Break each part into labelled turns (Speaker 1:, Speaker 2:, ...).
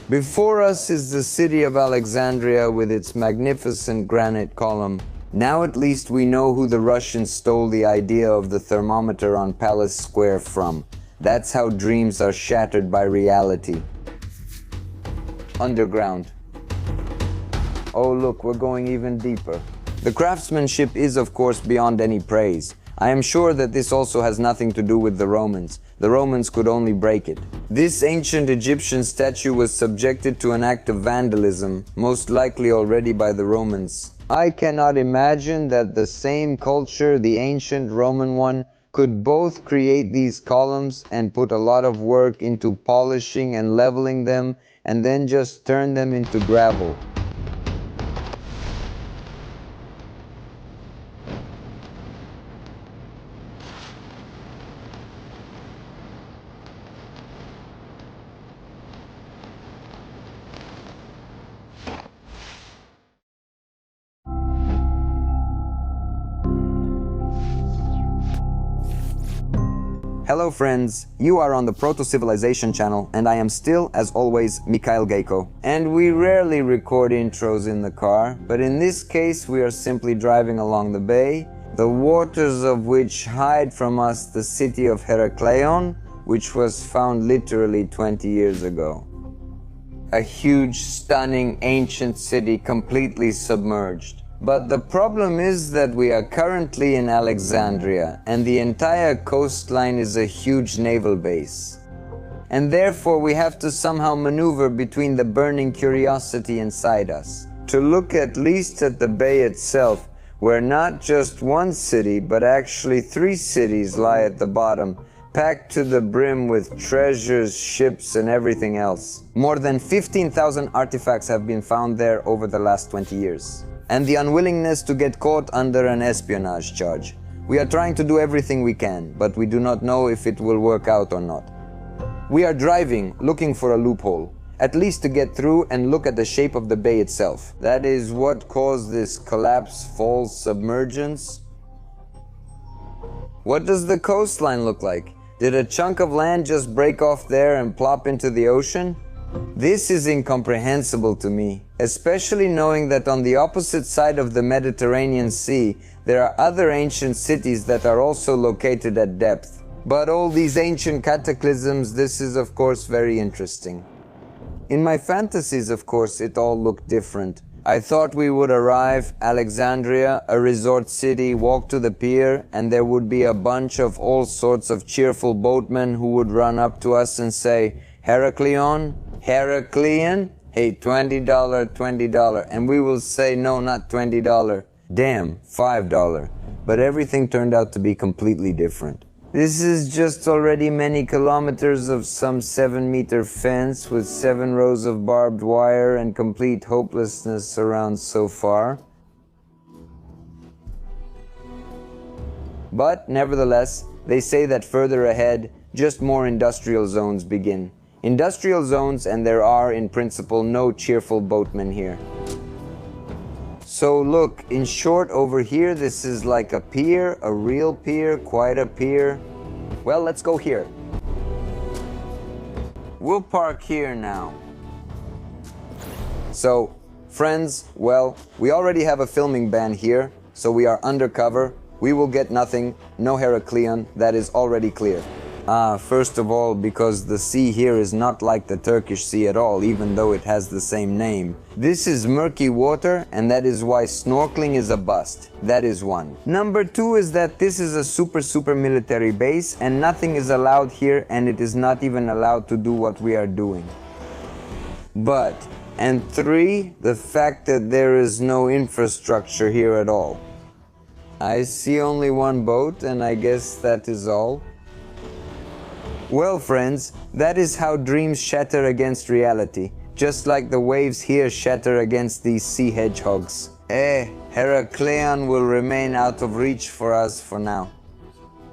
Speaker 1: Before us is the city of Alexandria with its magnificent granite column. Now at least we know who the Russians stole the idea of the thermometer on Palace Square from. That's how dreams are shattered by reality. Underground. Oh look, we're going even deeper. The craftsmanship is of course beyond any praise. I am sure that this also has nothing to do with the Romans. The Romans could only break it. This ancient Egyptian statue was subjected to an act of vandalism, most likely already by the Romans. I cannot imagine that the same culture, the ancient Roman one, could both create these columns and put a lot of work into polishing and leveling them, and then just turn them into gravel. Hello friends, you are on the Proto-Civilization channel and I am still, as always, Mikhail Gejko. And we rarely record intros in the car, but in this case we are simply driving along the bay, the waters of which hide from us the city of Herakleion, which was found literally 20 years ago. A huge, stunning, ancient city completely submerged. But the problem is that we are currently in Alexandria, and the entire coastline is a huge naval base. And therefore we have to somehow maneuver between the burning curiosity inside us, to look at least at the bay itself, where not just one city, but actually 3 cities lie at the bottom, packed to the brim with treasures, ships, and everything else. More than 15,000 artifacts have been found there over the last 20 years. And the unwillingness to get caught under an espionage charge. We are trying to do everything we can, but we do not know if it will work out or not. We are driving, looking for a loophole, at least to get through and look at the shape of the bay itself. That is what caused this collapse, fall, submergence. What does the coastline look like? Did a chunk of land just break off there and plop into the ocean? This is incomprehensible to me, especially knowing that on the opposite side of the Mediterranean Sea, there are other ancient cities that are also located at depth. But all these ancient cataclysms, this is of course very interesting. In my fantasies, of course, it all looked different. I thought we would arrive, Alexandria, a resort city, walk to the pier, and there would be a bunch of all sorts of cheerful boatmen who would run up to us and say, Herakleion? Herakleion? Hey, $20, $20. And we will say, no, not $20. Damn, $5. But everything turned out to be completely different. This is just already many kilometers of some 7-meter fence with 7 rows of barbed wire and complete hopelessness around so far. But nevertheless, they say that further ahead, just more industrial zones begin. Industrial zones, and there are, in principle, no cheerful boatmen here. So look, in short, over here, this is like a pier, a real pier, quite a pier. Well, let's go here. We'll park here now. So, friends, well, we already have a filming ban here, so we are undercover. We will get nothing, no Herakleion, that is already clear. First of all, because the sea here is not like the Turkish Sea at all, even though it has the same name. This is murky water, and that is why snorkeling is a bust. That is one. Number 2 is that this is a super military base, and nothing is allowed here, and it is not even allowed to do what we are doing. And 3, the fact that there is no infrastructure here at all. I see only one boat, and I guess that is all. Well, friends, that is how dreams shatter against reality, just like the waves here shatter against these sea hedgehogs. Herakleion will remain out of reach for us for now.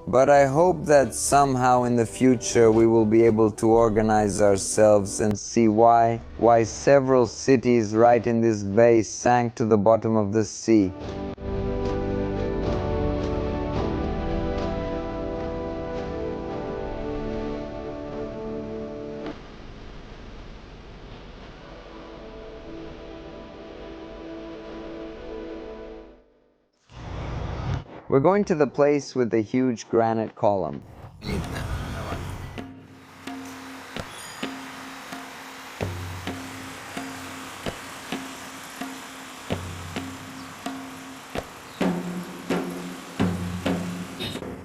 Speaker 1: But I hope that somehow in the future we will be able to organize ourselves and see why several cities right in this bay sank to the bottom of the sea. We're going to the place with the huge granite column.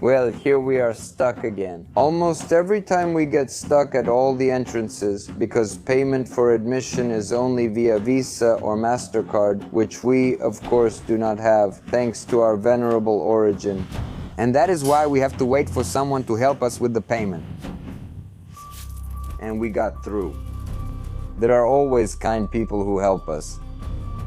Speaker 1: Well, here we are stuck again. Almost every time we get stuck at all the entrances because payment for admission is only via Visa or MasterCard, which we, of course, do not have, thanks to our venerable origin. And that is why we have to wait for someone to help us with the payment. And we got through. There are always kind people who help us.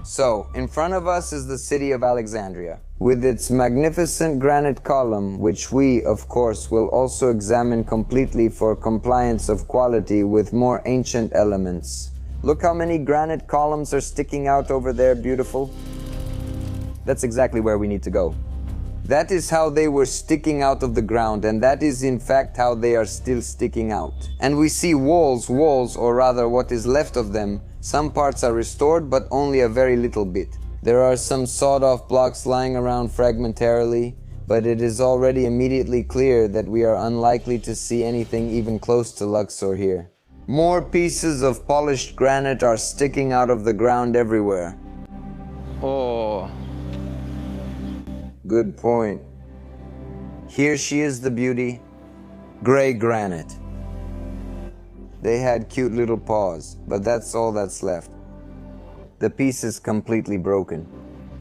Speaker 1: So, in front of us is the city of Alexandria, with its magnificent granite column, which we, of course, will also examine completely for compliance of quality with more ancient elements. Look how many granite columns are sticking out over there, beautiful. That's exactly where we need to go. That is how they were sticking out of the ground, and that is in fact how they are still sticking out. And we see walls, or rather what is left of them. Some parts are restored, but only a very little bit. There are some sawed-off blocks lying around fragmentarily, but it is already immediately clear that we are unlikely to see anything even close to Luxor here. More pieces of polished granite are sticking out of the ground everywhere.
Speaker 2: Oh.
Speaker 1: Good point. Here she is, the beauty. Gray granite. They had cute little paws, but that's all that's left. The piece is completely broken.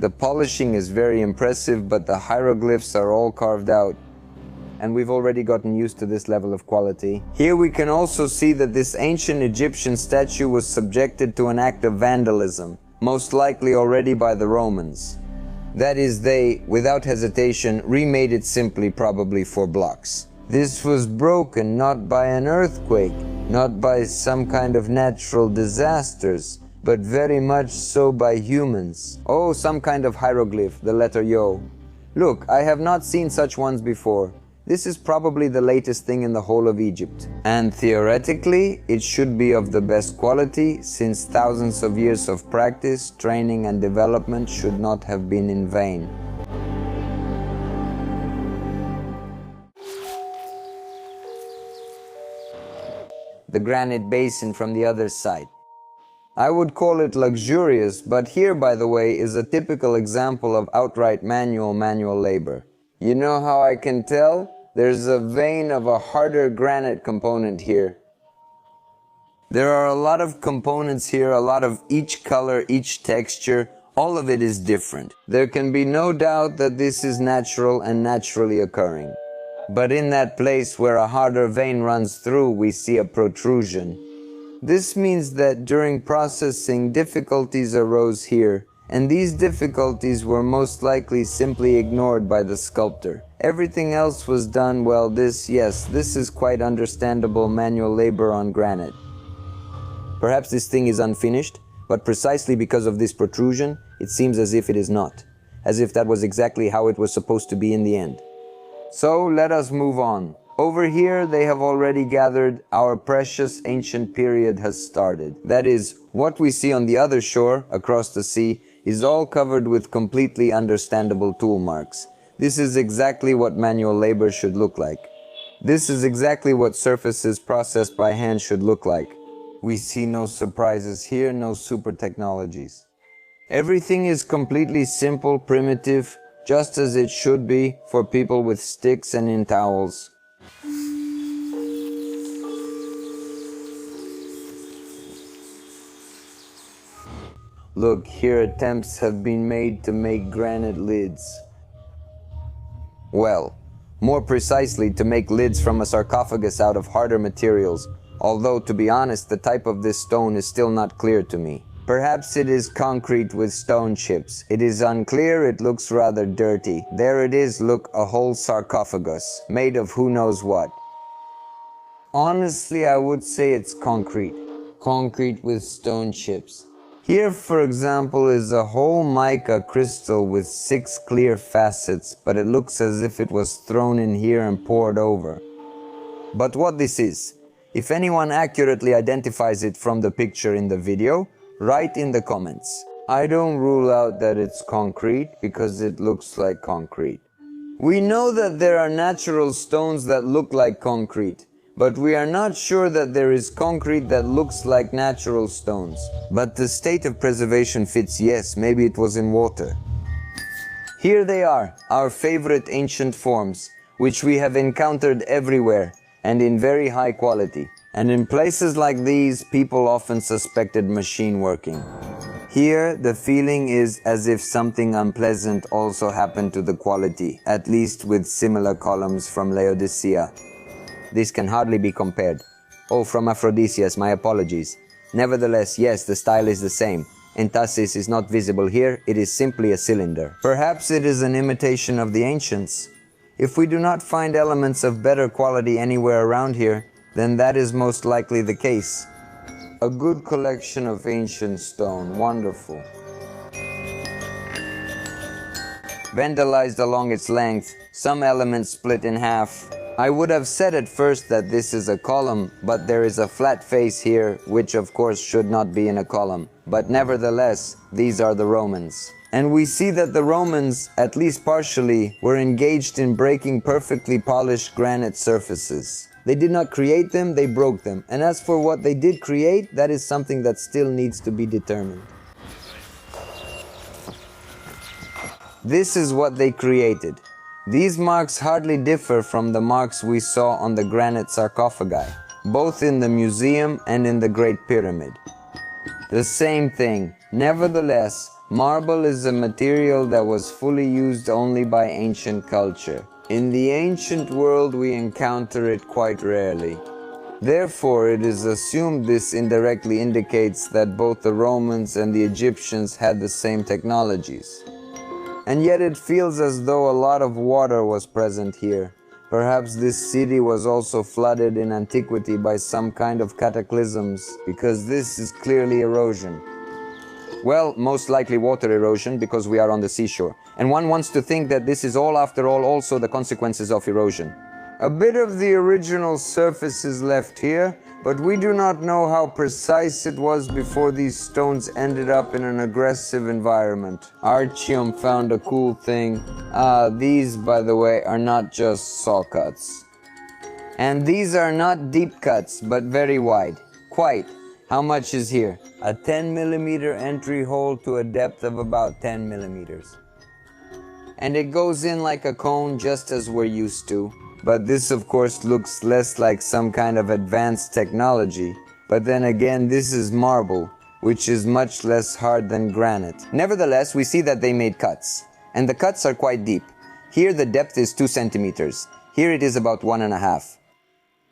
Speaker 1: The polishing is very impressive, but the hieroglyphs are all carved out. And we've already gotten used to this level of quality. Here we can also see that this ancient Egyptian statue was subjected to an act of vandalism, most likely already by the Romans. That is, they, without hesitation, remade it simply probably for blocks. This was broken not by an earthquake, not by some kind of natural disasters, but very much so by humans. Oh, some kind of hieroglyph, the letter Yo. Look, I have not seen such ones before. This is probably the latest thing in the whole of Egypt. And theoretically, it should be of the best quality, since thousands of years of practice, training and development should not have been in vain. The granite basin from the other side. I would call it luxurious, but here, by the way, is a typical example of outright manual labor. You know how I can tell? There's a vein of a harder granite component here. There are a lot of components here, a lot of each color, each texture, all of it is different. There can be no doubt that this is natural and naturally occurring. But in that place where a harder vein runs through, we see a protrusion. This means that during processing, difficulties arose here, and these difficulties were most likely simply ignored by the sculptor. Everything else was done well. This is quite understandable manual labor on granite. Perhaps this thing is unfinished, but precisely because of this protrusion, it seems as if it is not. As if that was exactly how it was supposed to be in the end. So let us move on. Over here they have already gathered our precious ancient period has started. That is, what we see on the other shore, across the sea, is all covered with completely understandable tool marks. This is exactly what manual labor should look like. This is exactly what surfaces processed by hand should look like. We see no surprises here, no super technologies. Everything is completely simple, primitive, just as it should be for people with sticks and in towels. Look, here attempts have been made to make granite lids. Well, more precisely to make lids from a sarcophagus out of harder materials, although to be honest, the type of this stone is still not clear to me. Perhaps it is concrete with stone chips. It is unclear, it looks rather dirty. There it is, look, a whole sarcophagus, made of who knows what. Honestly, I would say it's concrete. Concrete with stone chips. Here, for example, is a whole mica crystal with 6 clear facets, but it looks as if it was thrown in here and poured over. But what this is, if anyone accurately identifies it from the picture in the video, write in the comments. I don't rule out that it's concrete because it looks like concrete. We know that there are natural stones that look like concrete, but we are not sure that there is concrete that looks like natural stones. But the state of preservation fits, yes, maybe it was in water. Here they are, our favorite ancient forms, which we have encountered everywhere and in very high quality. And in places like these, people often suspected machine working. Here, the feeling is as if something unpleasant also happened to the quality, at least with similar columns from Laodicea. This can hardly be compared. Oh, from Aphrodisias, my apologies. Nevertheless, yes, the style is the same. Entasis is not visible here, it is simply a cylinder. Perhaps it is an imitation of the ancients. If we do not find elements of better quality anywhere around here, then that is most likely the case. A good collection of ancient stone, wonderful. Vandalized along its length, some elements split in half. I would have said at first that this is a column, but there is a flat face here, which of course should not be in a column. But nevertheless, these are the Romans. And we see that the Romans, at least partially, were engaged in breaking perfectly polished granite surfaces. They did not create them, they broke them. And as for what they did create, that is something that still needs to be determined. This is what they created. These marks hardly differ from the marks we saw on the granite sarcophagi, both in the museum and in the Great Pyramid. The same thing. Nevertheless, marble is a material that was fully used only by ancient culture. In the ancient world, we encounter it quite rarely. Therefore, it is assumed this indirectly indicates that both the Romans and the Egyptians had the same technologies. And yet it feels as though a lot of water was present here. Perhaps this city was also flooded in antiquity by some kind of cataclysms, because this is clearly erosion. Well, most likely water erosion, because we are on the seashore. And one wants to think that this is all, after all, also the consequences of erosion. A bit of the original surface is left here, but we do not know how precise it was before these stones ended up in an aggressive environment. Artyom found a cool thing. These, by the way, are not just saw cuts. And these are not deep cuts, but very wide. Quite. How much is here? A 10mm entry hole to a depth of about 10mm. And it goes in like a cone, just as we're used to. But this of course looks less like some kind of advanced technology. But then again, this is marble, which is much less hard than granite. Nevertheless, we see that they made cuts. And the cuts are quite deep. Here the depth is 2 centimeters. Here it is about 1.5.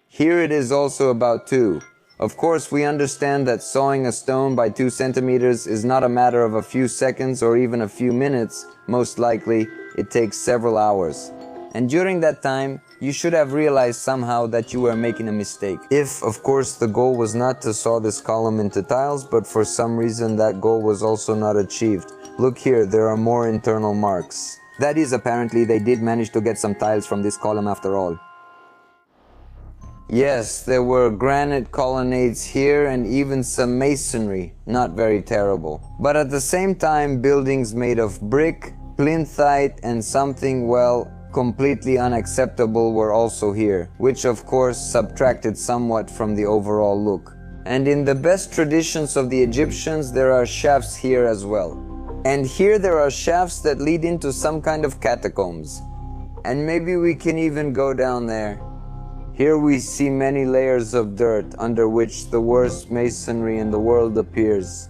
Speaker 1: Here it is also about 2. Of course, we understand that sawing a stone by 2 centimeters is not a matter of a few seconds or even a few minutes. Most likely, it takes several hours. And during that time, you should have realized somehow that you were making a mistake. If, of course, the goal was not to saw this column into tiles, but for some reason that goal was also not achieved. Look here, there are more internal marks. That is, apparently they did manage to get some tiles from this column after all. Yes, there were granite colonnades here and even some masonry, not very terrible. But at the same time, buildings made of brick, plinthite and something, well, completely unacceptable were also here, which of course subtracted somewhat from the overall look. And in the best traditions of the Egyptians, there are shafts here as well. And here there are shafts that lead into some kind of catacombs. And maybe we can even go down there. Here we see many layers of dirt under which the worst masonry in the world appears.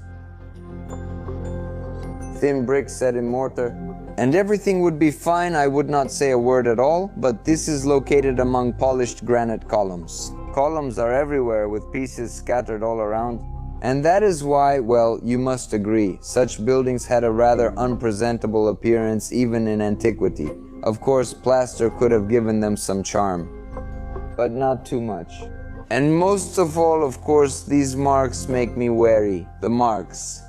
Speaker 1: Thin bricks set in mortar. And everything would be fine, I would not say a word at all, but this is located among polished granite columns. Columns are everywhere with pieces scattered all around. And that is why, well, you must agree, such buildings had a rather unpresentable appearance even in antiquity. Of course, plaster could have given them some charm, but not too much. And most of all, of course, these marks make me wary. The marks.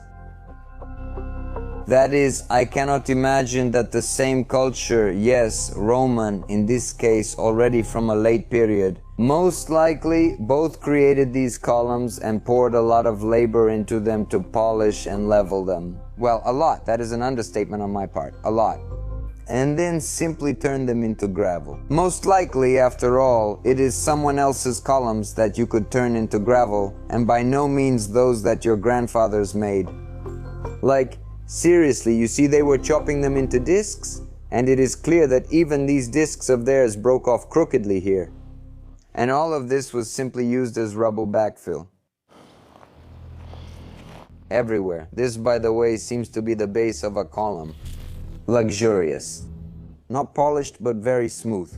Speaker 1: That is, I cannot imagine that the same culture, yes, Roman, in this case already from a late period, most likely both created these columns and poured a lot of labor into them to polish and level them. Well, a lot. That is an understatement on my part. A lot. and then simply turn them into gravel. Most likely, after all, it is someone else's columns that you could turn into gravel, and by no means those that your grandfathers made. Like, seriously, you see they were chopping them into discs, and it is clear that even these discs of theirs broke off crookedly here. And all of this was simply used as rubble backfill. Everywhere. This, by the way, seems to be the base of a column. Luxurious. Not polished, but very smooth.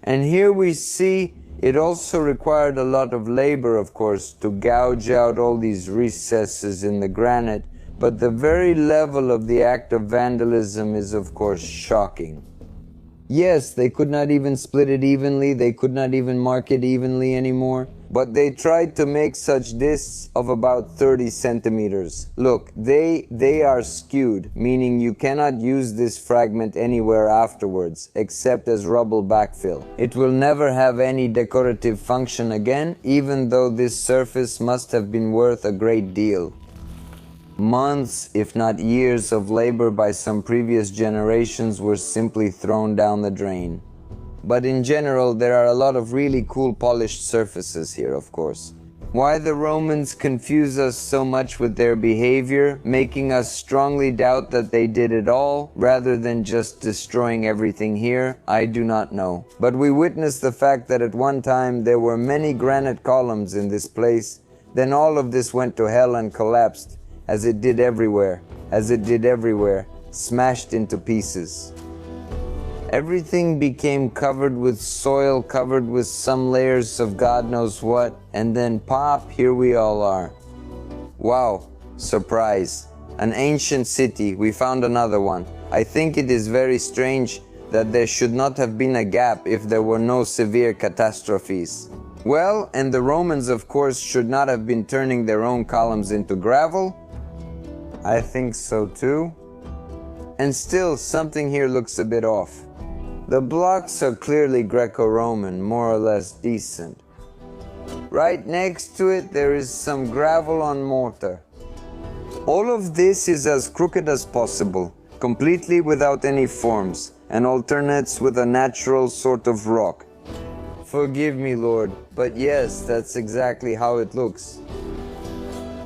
Speaker 1: And here we see it also required a lot of labor, of course, to gouge out all these recesses in the granite, but the very level of the act of vandalism is, of course, shocking. Yes, they could not even split it evenly, they could not even mark it evenly anymore, but they tried to make such discs of about 30 centimeters. Look, they are skewed, meaning you cannot use this fragment anywhere afterwards, except as rubble backfill. It will never have any decorative function again, even though this surface must have been worth a great deal. Months, if not years, of labor by some previous generations were simply thrown down the drain. But in general, there are a lot of really cool polished surfaces here, of course. Why the Romans confuse us so much with their behavior, making us strongly doubt that they did it all, rather than just destroying everything here, I do not know. But we witness the fact that at one time there were many granite columns in this place, then all of this went to hell and collapsed, as it did everywhere, smashed into pieces. Everything became covered with soil, covered with some layers of God knows what, and then pop, here we all are. Wow, surprise. An ancient city, we found another one. I think it is very strange that there should not have been a gap if there were no severe catastrophes. Well, and the Romans, of course, should not have been turning their own columns into gravel. I think so too. And still, something here looks a bit off. The blocks are clearly Greco-Roman, more or less decent. Right next to it, there is some gravel on mortar. All of this is as crooked as possible, completely without any forms, and alternates with a natural sort of rock. Forgive me, Lord, but yes, that's exactly how it looks.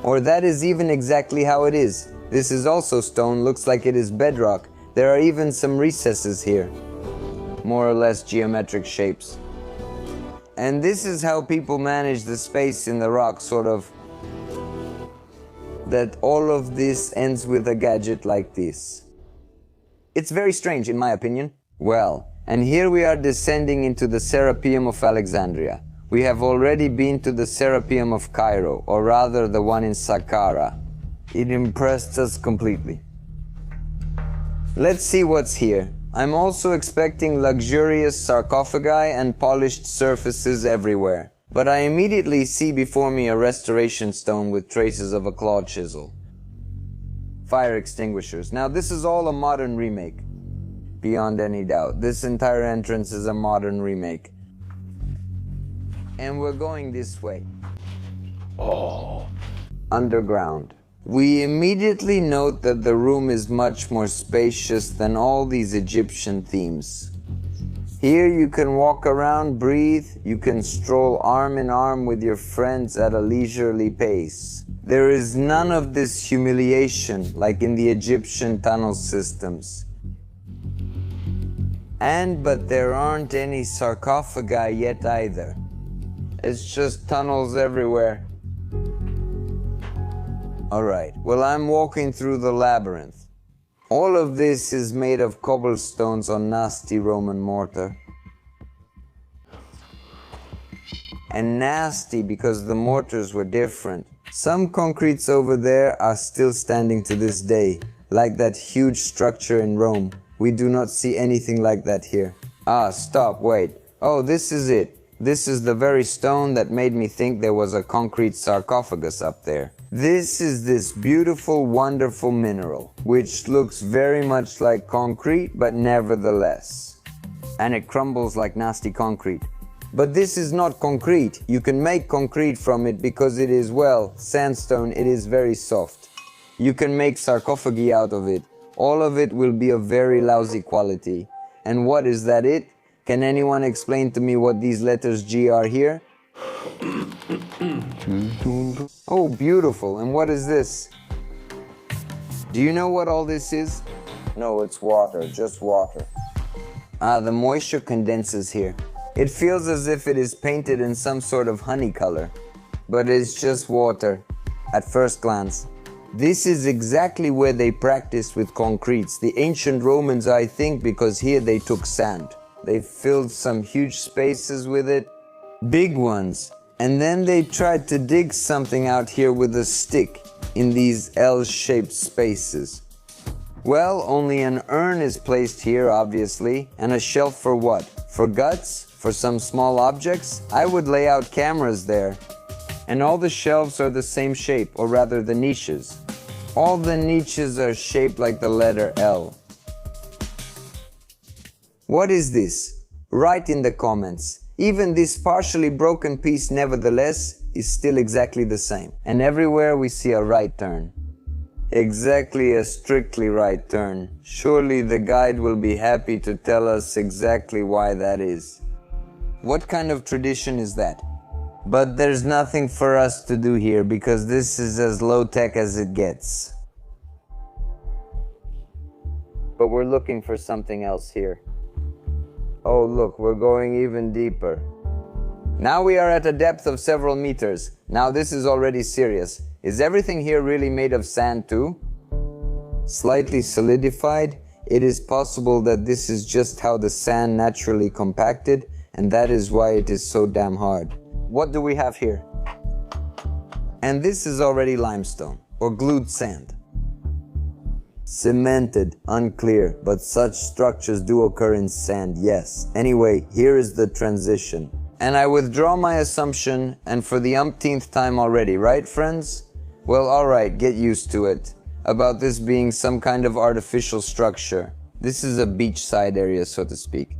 Speaker 1: Or that is even exactly how it is. This is also stone, looks like it is bedrock. There are even some recesses here. More or less geometric shapes. And this is how people manage the space in the rock, sort of. That all of this ends with a gadget like this. It's very strange, in my opinion. Well, and here we are descending into the Serapeum of Alexandria. We have already been to the Serapeum of Cairo, or rather the one in Saqqara. It impressed us completely. Let's see what's here. I'm also expecting luxurious sarcophagi and polished surfaces everywhere. But I immediately see before me a restoration stone with traces of a claw chisel. Fire extinguishers. Now this is all a modern remake. Beyond any doubt. This entire entrance is a modern remake. And we're going this way. Oh. Underground. We immediately note that the room is much more spacious than all these Egyptian themes. Here you can walk around, breathe, you can stroll arm in arm with your friends at a leisurely pace. There is none of this humiliation like in the Egyptian tunnel systems. But there aren't any sarcophagi yet either. It's just tunnels everywhere. Alright, well, I'm walking through the labyrinth. All of this is made of cobblestones on nasty Roman mortar. And nasty because the mortars were different. Some concretes over there are still standing to this day, like that huge structure in Rome. We do not see anything like that here. Ah, stop, wait. Oh, this is it. This is the very stone that made me think there was a concrete sarcophagus up there. This is this beautiful, wonderful mineral, which looks very much like concrete, but nevertheless. And it crumbles like nasty concrete. But this is not concrete. You can make concrete from it because it is, well, sandstone. It is very soft. You can make sarcophagi out of it. all of it will be of very lousy quality. And what is that it? Can anyone explain to me what these letters G are here? Oh, beautiful. And what is this? Do you know what all this is? No, it's water, just water. Ah, the moisture condenses here. It feels as if it is painted in some sort of honey color, but it's just water at first glance. This is exactly where they practiced with concretes. The ancient Romans, I think, because here they took sand. They filled some huge spaces with it, big ones, and then they tried to dig something out here with a stick in these L-shaped spaces. Well, only an urn is placed here, obviously, and a shelf for what? For guts? For some small objects? I would lay out cameras there. And all the shelves are the same shape, or rather the niches. All the niches are shaped like the letter L. What is this? Write in the comments. Even this partially broken piece, nevertheless, is still exactly the same. And everywhere we see a right turn. Exactly a strictly right turn. Surely the guide will be happy to tell us exactly why that is. What kind of tradition is that? But there's nothing for us to do here because this is as low-tech as it gets. But we're looking for something else here. Oh look, we're going even deeper. Now we are at a depth of several meters. Now this is already serious. Is everything here really made of sand too? Slightly solidified? It is possible that this is just how the sand naturally compacted, and that is why it is so damn hard. What do we have here? And this is already limestone, or glued sand. Cemented, unclear, but such structures do occur in sand, yes. Anyway, here is the transition. And I withdraw my assumption, and for the umpteenth time already, right friends? Well, alright, get used to it. About this being some kind of artificial structure. This is a beachside area, so to speak.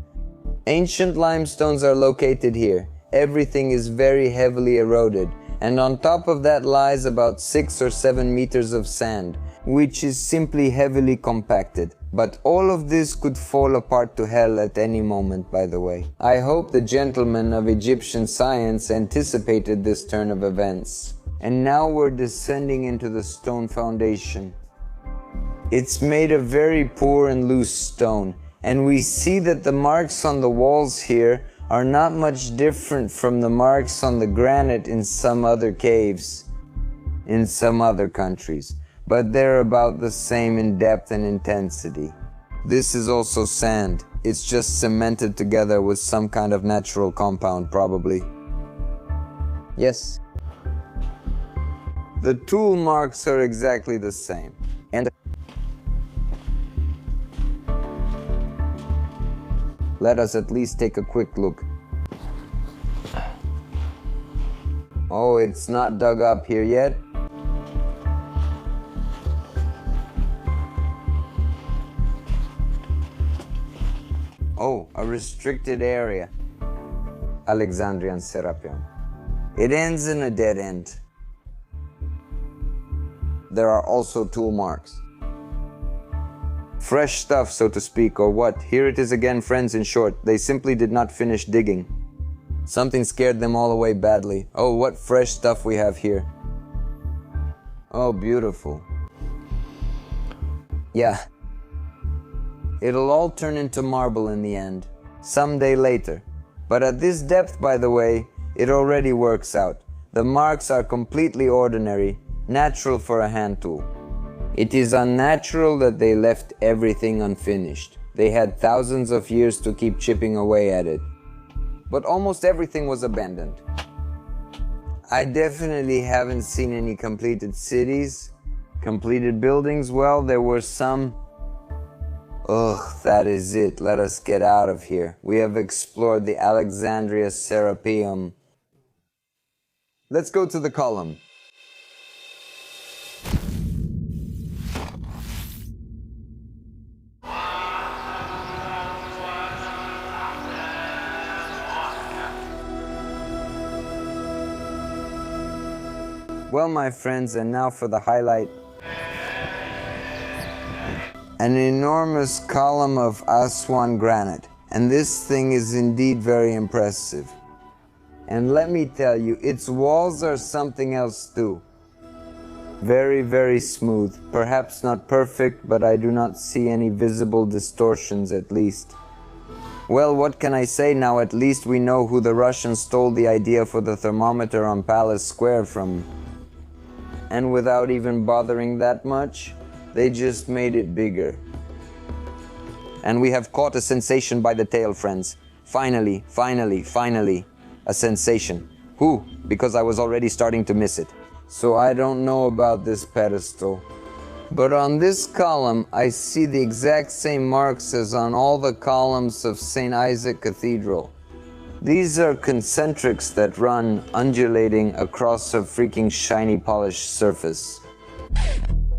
Speaker 1: Ancient limestones are located here. Everything is very heavily eroded, and on top of that lies about 6 or 7 meters of sand, which is simply heavily compacted. But all of this could fall apart to hell at any moment, by the way. I hope the gentlemen of Egyptian science anticipated this turn of events. And now we're descending into the stone foundation. It's made of very poor and loose stone, and we see that the marks on the walls here are not much different from the marks on the granite in some other caves, in some other countries, but they're about the same in depth and intensity. This is also sand. It's just cemented together with some kind of natural compound, probably. Yes. The tool marks are exactly the same. And let us at least take a quick look. Oh, it's not dug up here yet. Oh, a restricted area. Alexandria and Serapeum. It ends in a dead end. There are also tool marks. Fresh stuff, so to speak, or what? Here it is again, friends, in short. They simply did not finish digging. Something scared them all away badly. Oh, what fresh stuff we have here. Oh, beautiful. Yeah. It'll all turn into marble in the end. Someday later. But at this depth, by the way, it already works out. The marks are completely ordinary, natural for a hand tool. It is unnatural that they left everything unfinished. They had thousands of years to keep chipping away at it. But almost everything was abandoned. I definitely haven't seen any completed cities. Completed buildings, well, there were some. Ugh, that is it. Let us get out of here. We have explored the Alexandria Serapeum. Let's go to the column. Well, my friends, and now for the highlight. An enormous column of Aswan granite, and this thing is indeed very impressive. And let me tell you, its walls are something else too. Very, very smooth. Perhaps not perfect, but I do not see any visible distortions at least. Well, what can I say now? At least we know who the Russians stole the idea for the thermometer on Palace Square from. And without even bothering that much, they just made it bigger. And we have caught a sensation by the tail, friends. Finally, a sensation. Who? Because I was already starting to miss it. So I don't know about this pedestal. But on this column, I see the exact same marks as on all the columns of St. Isaac Cathedral. These are concentrics that run undulating across a freaking shiny polished surface.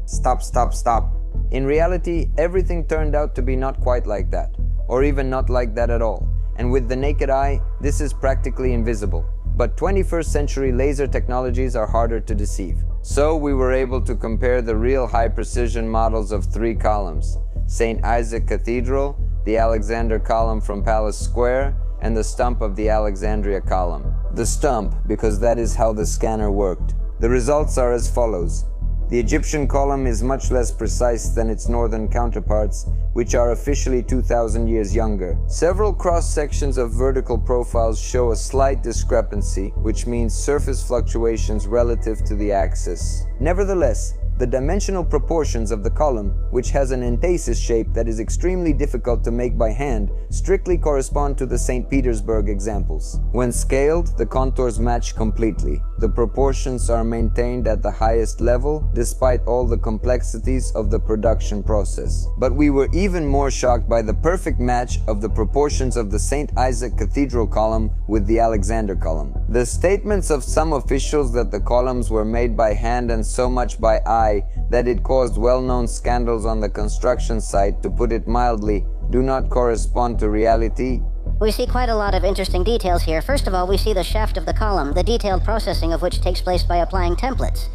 Speaker 1: Stop. In reality, everything turned out to be not quite like that, or even not like that at all. And with the naked eye, this is practically invisible. But 21st century laser technologies are harder to deceive. So we were able to compare the real high-precision models of 3 columns: St. Isaac Cathedral, the Alexander column from Palace Square, and the stump of the Alexandria column. The stump, because that is how the scanner worked. The results are as follows. The Egyptian column is much less precise than its northern counterparts, which are officially 2,000 years younger. Several cross-sections of vertical profiles show a slight discrepancy, which means surface fluctuations relative to the axis. Nevertheless, the dimensional proportions of the column, which has an entasis shape that is extremely difficult to make by hand, strictly correspond to the St. Petersburg examples. When scaled, the contours match completely. The proportions are maintained at the highest level, despite all the complexities of the production process. But we were even more shocked by the perfect match of the proportions of the St. Isaac Cathedral column with the Alexander column. The statements of some officials that the columns were made by hand and so much by eye that it caused well-known scandals on the construction site, to put it mildly, do not correspond to reality.
Speaker 3: We see quite a lot of interesting details here. First of all, we see the shaft of the column, the detailed processing of which takes place by applying templates.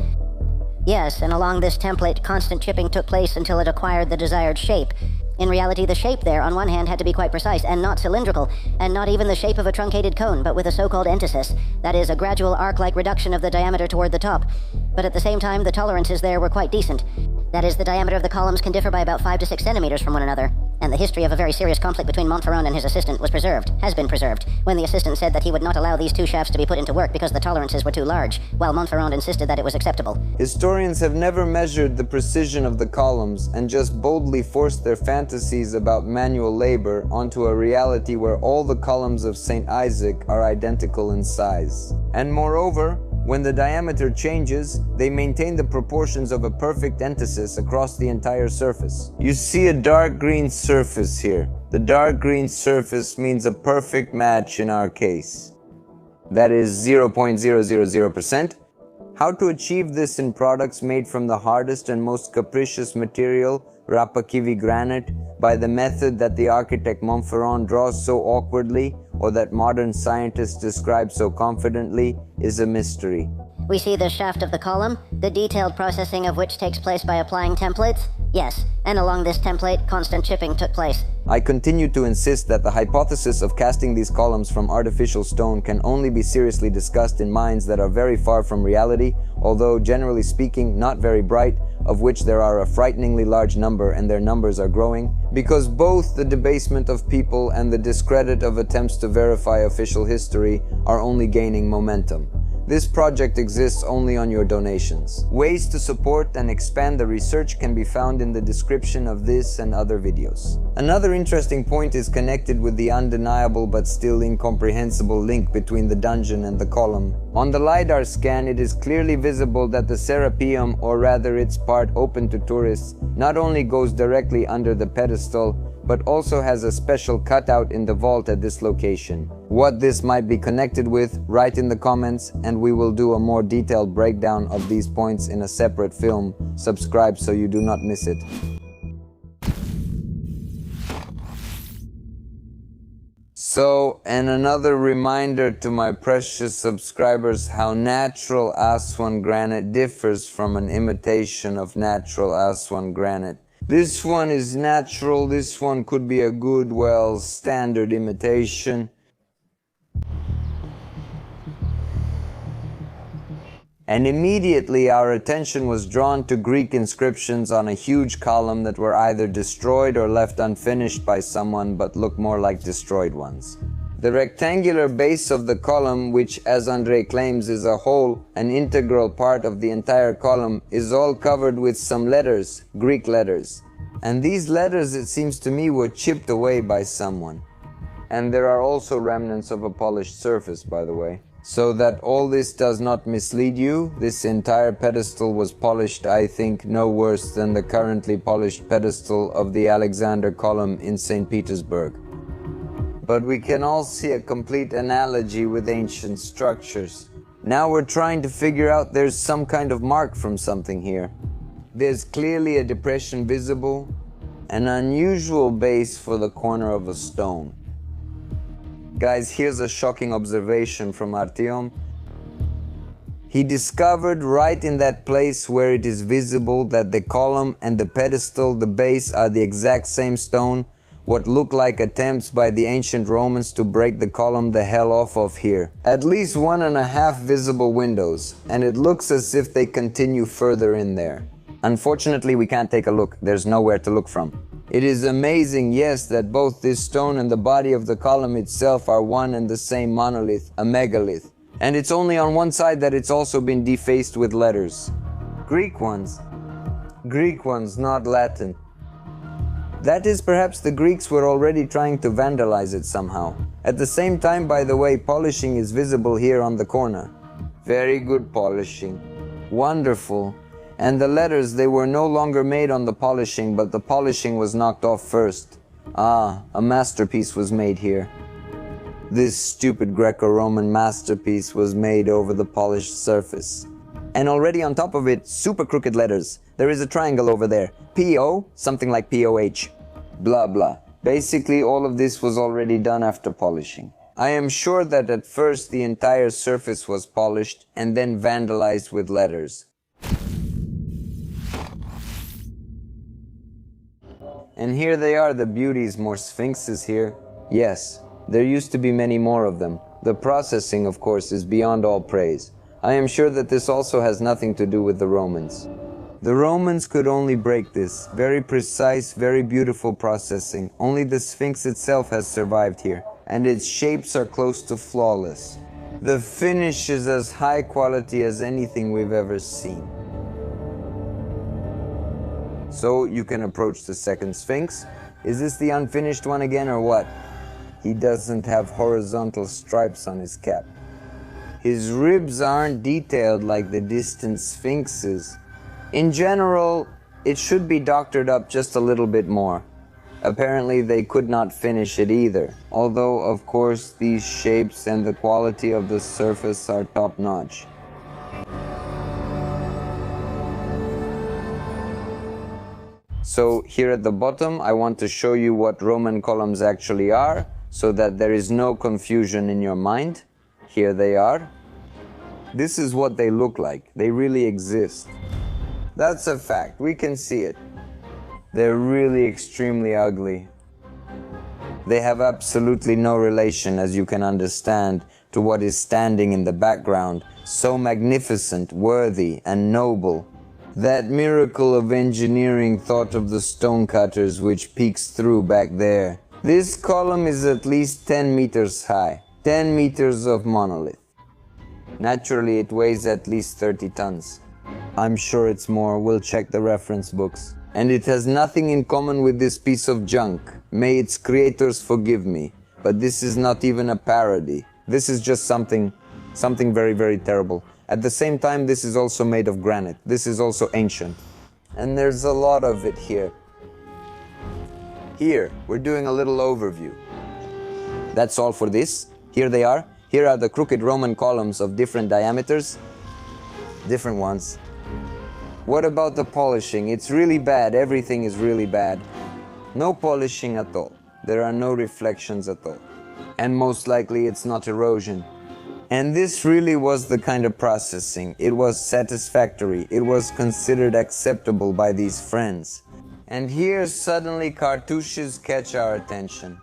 Speaker 3: Yes, and along this template, constant chipping took place until it acquired the desired shape. In reality, the shape there, on one hand, had to be quite precise and not cylindrical, and not even the shape of a truncated cone, but with a so-called entasis, that is, a gradual arc-like reduction of the diameter toward the top. But at the same time, the tolerances there were quite decent. That is, the diameter of the columns can differ by about 5 to 6 centimeters from one another. And the history of a very serious conflict between Montferrand and his assistant has been preserved, when the assistant said that he would not allow these 2 shafts to be put into work because the tolerances were too large, while Montferrand insisted that it was acceptable.
Speaker 1: Historians have never measured the precision of the columns and just boldly forced their fantasies about manual labor onto a reality where all the columns of St. Isaac are identical in size. And moreover, when the diameter changes, they maintain the proportions of a perfect entasis across the entire surface. You see a dark green surface here. The dark green surface means a perfect match in our case. That is 0.000%. How to achieve this in products made from the hardest and most capricious material, Rapakivi granite, by the method that the architect Montferrand draws so awkwardly, or that modern scientists describe so confidently, is a mystery.
Speaker 3: We see the shaft of the column, the detailed processing of which takes place by applying templates. Yes, and along this template, constant chipping took place.
Speaker 1: I continue to insist that the hypothesis of casting these columns from artificial stone can only be seriously discussed in minds that are very far from reality, although generally speaking not very bright, of which there are a frighteningly large number, and their numbers are growing, because both the debasement of people and the discredit of attempts to verify official history are only gaining momentum. This project exists only on your donations. Ways to support and expand the research can be found in the description of this and other videos. Another interesting point is connected with the undeniable but still incomprehensible link between the dungeon and the column. On the LiDAR scan, it is clearly visible that the Serapeum, or rather its part open to tourists, not only goes directly under the pedestal, but also has a special cutout in the vault at this location. What this might be connected with, write in the comments, and we will do a more detailed breakdown of these points in a separate film. Subscribe so you do not miss it. So, and another reminder to my precious subscribers how natural Aswan granite differs from an imitation of natural Aswan granite. This one is natural, this one could be a good, well, standard imitation. And immediately our attention was drawn to Greek inscriptions on a huge column that were either destroyed or left unfinished by someone but look more like destroyed ones. The rectangular base of the column, which as Andrei claims is a whole, an integral part of the entire column, is all covered with some letters, Greek letters. And these letters, it seems to me, were chipped away by someone. And there are also remnants of a polished surface, by the way. So that all this does not mislead you, this entire pedestal was polished, I think, no worse than the currently polished pedestal of the Alexander column in St. Petersburg. But we can all see a complete analogy with ancient structures. Now we're trying to figure out there's some kind of mark from something here. There's clearly a depression visible, an unusual base for the corner of a stone. Guys, here's a shocking observation from Artyom. He discovered right in that place where it is visible that the column and the pedestal, the base, are the exact same stone, what look like attempts by the ancient Romans to break the column the hell off of here. At least 1.5 visible windows, and it looks as if they continue further in there. Unfortunately, we can't take a look. There's nowhere to look from. It is amazing, yes, that both this stone and the body of the column itself are one and the same monolith, a megalith. And it's only on one side that it's also been defaced with letters. Greek ones. Greek ones, not Latin. That is, perhaps the Greeks were already trying to vandalize it somehow. At the same time, by the way, polishing is visible here on the corner. Very good polishing. Wonderful. And the letters, they were no longer made on the polishing, but the polishing was knocked off first. Ah, a masterpiece was made here. This stupid Greco-Roman masterpiece was made over the polished surface. And already on top of it, super crooked letters. There is a triangle over there. P-O, something like P-O-H. Blah, blah. Basically, all of this was already done after polishing. I am sure that at first the entire surface was polished and then vandalized with letters. And here they are, the beauties, more sphinxes here. Yes, there used to be many more of them. The processing, of course, is beyond all praise. I am sure that this also has nothing to do with the Romans. The Romans could only break this. Very precise, very beautiful processing. Only the Sphinx itself has survived here, and its shapes are close to flawless. The finish is as high quality as anything we've ever seen. So you can approach the second Sphinx. Is this the unfinished one again or what? He doesn't have horizontal stripes on his cap. His ribs aren't detailed like the distant Sphinxes. In general, it should be doctored up just a little bit more. Apparently they could not finish it either, although of course these shapes and the quality of the surface are top-notch. So here at the bottom, I want to show you what Roman columns actually are, so that there is no confusion in your mind. Here they are. This is what they look like. They really exist. That's a fact. We can see it. They're really extremely ugly. They have absolutely no relation, as you can understand, to what is standing in the background, so magnificent, worthy, and noble. That miracle of engineering thought of the stonecutters which peeks through back there. This column is at least 10 meters high, 10 meters of monolith. Naturally, it weighs at least 30 tons. I'm sure it's more, we'll check the reference books. And it has nothing in common with this piece of junk. May its creators forgive me, but this is not even a parody. This is just something very, very terrible. At the same time, this is also made of granite. This is also ancient. And there's a lot of it here. Here, we're doing a little overview. That's all for this. Here they are. Here are the crooked Roman columns of different diameters. Different ones. What about the polishing? It's really bad. Everything is really bad. No polishing at all. There are no reflections at all. And most likely it's not erosion. And this really was the kind of processing. It was satisfactory. It was considered acceptable by these friends. And here suddenly cartouches catch our attention.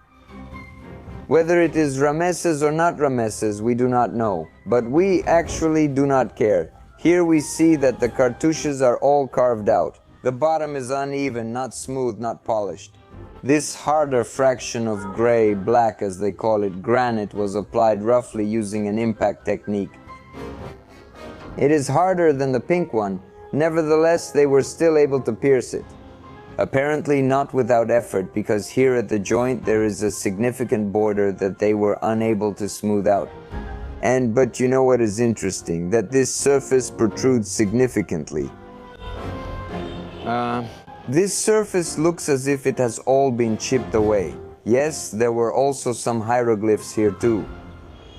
Speaker 1: Whether it is Ramesses or not Ramesses, we do not know, but we actually do not care. Here we see that the cartouches are all carved out. The bottom is uneven, not smooth, not polished. This harder fraction of gray, black as they call it, granite, was applied roughly using an impact technique. It is harder than the pink one, nevertheless they were still able to pierce it. Apparently not without effort, because here at the joint there is a significant border that they were unable to smooth out. But you know what is interesting? That this surface protrudes significantly. This surface looks as if it has all been chipped away. Yes, there were also some hieroglyphs here too.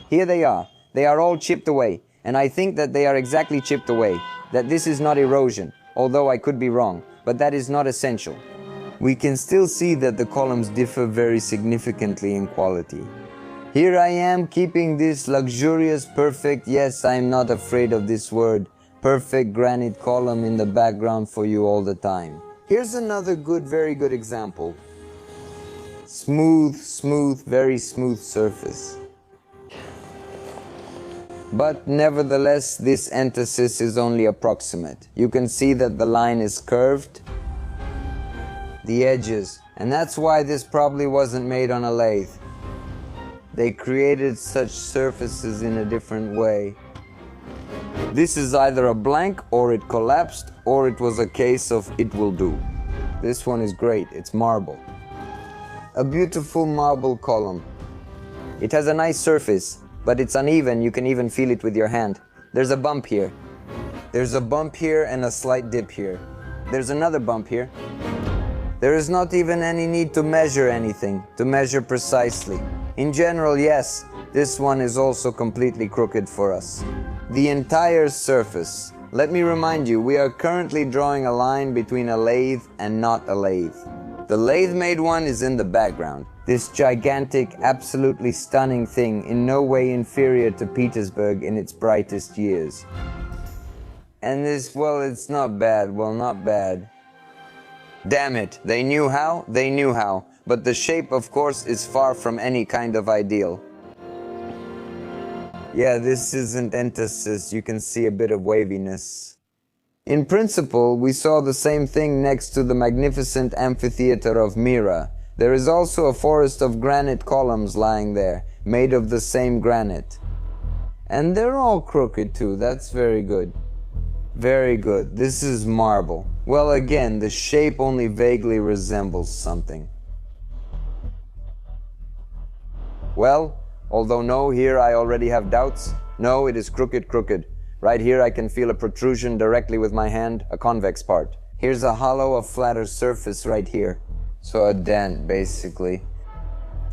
Speaker 1: Here they are. They are all chipped away. And I think that they are exactly chipped away. That this is not erosion, although I could be wrong. But that is not essential. We can still see that the columns differ very significantly in quality. Here I am keeping this luxurious, perfect, yes, I am not afraid of this word, perfect granite column in the background for you all the time. Here's another good, very good example. Smooth, very smooth surface. But nevertheless, this emphasis is only approximate. You can see that the line is curved, the edges, and that's why this probably wasn't made on a lathe. They created such surfaces in a different way. This is either a blank, or it collapsed, or it was a case of it will do. This one is great, it's marble. A beautiful marble column. It has a nice surface, but it's uneven, you can even feel it with your hand. There's a bump here. There's a bump here and a slight dip here. There's another bump here. There is not even any need to measure anything, to measure precisely. In general, yes, this one is also completely crooked for us. The entire surface. Let me remind you, we are currently drawing a line between a lathe and not a lathe. The lathe-made one is in the background. This gigantic, absolutely stunning thing, in no way inferior to Petersburg in its brightest years. And this, well, it's not bad. Well, not bad. Damn it, they knew how? They knew how. But the shape, of course, is far from any kind of ideal. Yeah, this isn't entasis. You can see a bit of waviness. In principle, we saw the same thing next to the magnificent amphitheater of Mira. There is also a forest of granite columns lying there, made of the same granite. And they're all crooked too, that's very good. Very good. This is marble. Well, again, the shape only vaguely resembles something. Well, although no, here I already have doubts. No, it is crooked. Right here I can feel a protrusion directly with my hand, a convex part. Here's a hollow, a flatter surface right here. So a dent, basically.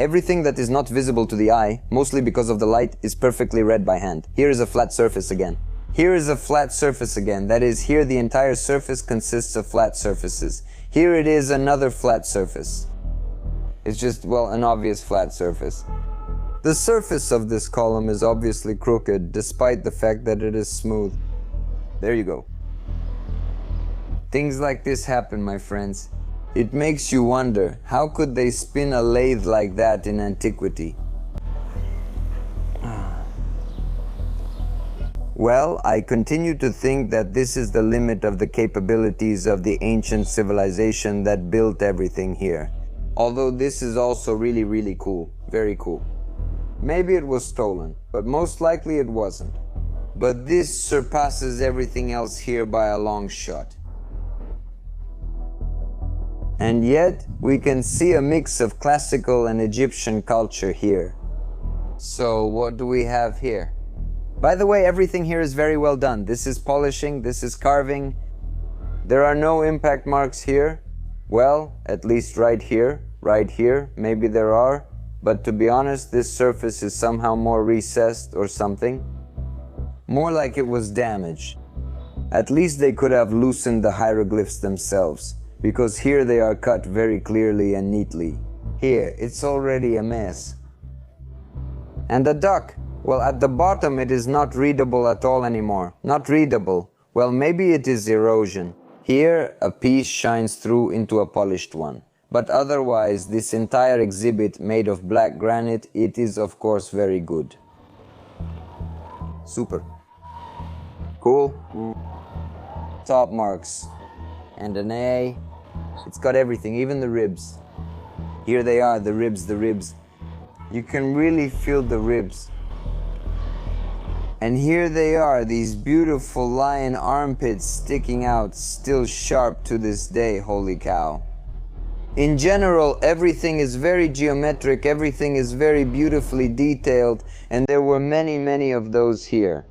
Speaker 1: Everything that is not visible to the eye, mostly because of the light, is perfectly read by hand. Here is a flat surface again. Here is a flat surface again. That is, here the entire surface consists of flat surfaces. Here it is another flat surface. It's just, well, an obvious flat surface. The surface of this column is obviously crooked, despite the fact that it is smooth. There you go. Things like this happen, my friends. It makes you wonder, how could they spin a lathe like that in antiquity? Well, I continue to think that this is the limit of the capabilities of the ancient civilization that built everything here. Although this is also really cool. Very cool. Maybe it was stolen, but most likely it wasn't. But this surpasses everything else here by a long shot. And yet, we can see a mix of classical and Egyptian culture here. So, what do we have here? By the way, everything here is very well done. This is polishing, this is carving. There are no impact marks here. Well, at least right here, maybe there are. But to be honest, this surface is somehow more recessed or something. More like it was damaged. At least they could have loosened the hieroglyphs themselves, because here they are cut very clearly and neatly. Here, it's already a mess. And the duck, well, at the bottom it is not readable at all anymore. Not readable. Well, maybe it is erosion. Here, a piece shines through into a polished one. But otherwise, this entire exhibit made of black granite, it is of course very good. Super. Cool. Top marks. And an A. It's got everything, even the ribs. Here they are, the ribs. You can really feel the ribs. And here they are, these beautiful lion armpits sticking out, still sharp to this day, holy cow. In general, everything is very geometric, everything is very beautifully detailed, and there were many of those here.